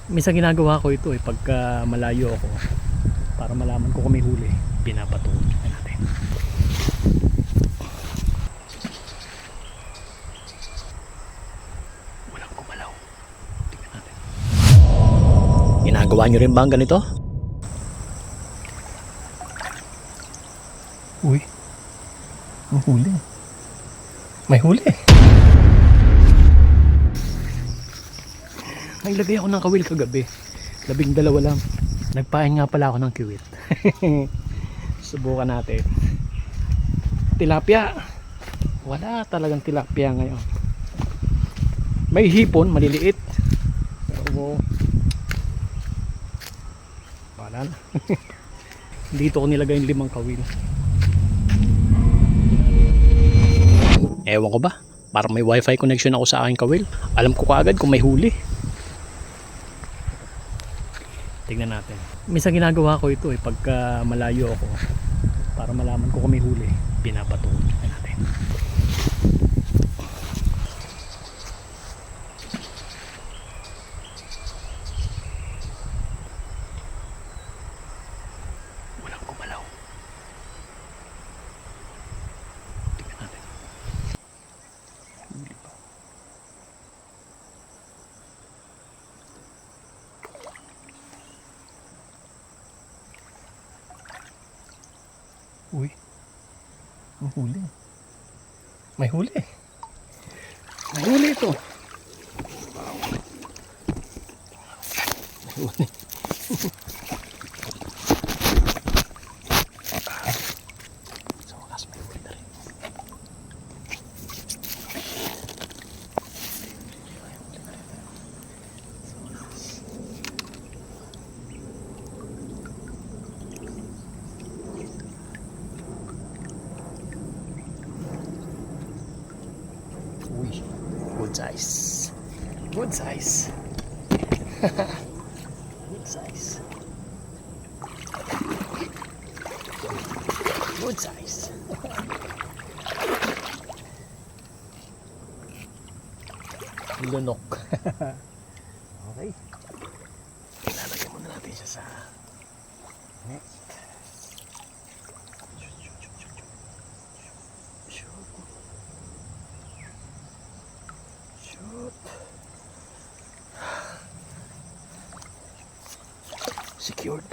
Minsan ginagawa ko ito pagka malayo ako para malaman ko kung may huli, pinapatuloy natin. Walang gumalaw. Tingnan natin. Ginagawa nyo rin ba ang ganito? Uy, may huli. May huli. Naglagay ako ng kawil kagabi. 12 lang. Nagpain nga pala ako ng kiwit. Subukan natin. Tilapia. Wala talagang tilapia ngayon. May hipon, maliliit. Pero wala na. Dito ko nilagay yung 5 kawil. Ewan ko ba? Parang may wifi connection ako sa aking kawil. Alam ko kaagad kung may huli. Tingnan natin. Minsan ginagawa ko ito pagka malayo ako para malaman ko kung may huli, pinapatuloy natin. Walang gumalaw. Tingnan natin. Huli pa. Uy, may huli. May huli. May huli ito. May huli. Sa wakas may huli na rin. Uy, good size. Good size. Good size. Good size. Lunok. Okay. Ilalagay muna natin siya sa net. Secured.